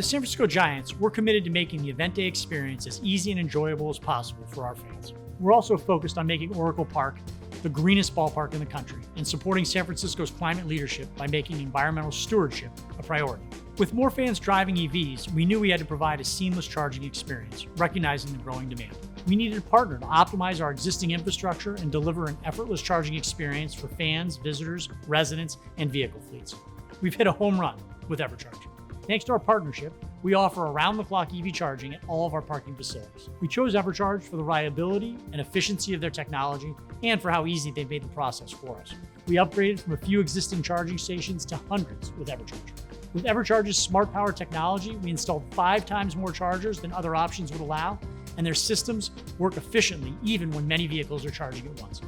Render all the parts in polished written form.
the San Francisco Giants, we're committed to making the event day experience as easy and enjoyable as possible for our fans. We're also focused on making Oracle Park the greenest ballpark in the country and supporting San Francisco's climate leadership by making environmental stewardship a priority. With more fans driving EVs, we knew we had to provide a seamless charging experience, recognizing the growing demand. We needed a partner to optimize our existing infrastructure and deliver an effortless charging experience for fans, visitors, residents, and vehicle fleets. We've hit a home run with EverCharge. Thanks to our partnership, we offer around-the-clock EV charging at all of our parking facilities. We chose EverCharge for the reliability and efficiency of their technology and for how easy they've made the process for us. We upgraded from a few existing charging stations to hundreds with EverCharge. With EverCharge's smart power technology, we installed 5 times more chargers than other options would allow, and their systems work efficiently even when many vehicles are charging at once.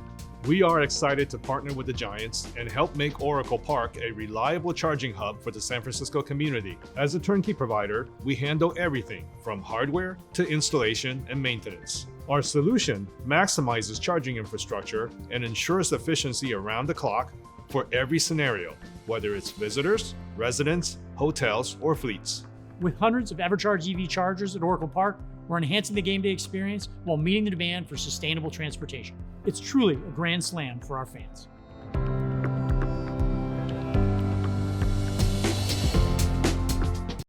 We are excited to partner with the Giants and help make Oracle Park a reliable charging hub for the San Francisco community. As a turnkey provider, we handle everything from hardware to installation and maintenance. Our solution maximizes charging infrastructure and ensures efficiency around the clock for every scenario, whether it's visitors, residents, hotels, or fleets. With hundreds of EverCharge EV chargers at Oracle Park, we're enhancing the game day experience while meeting the demand for sustainable transportation. It's truly a grand slam for our fans.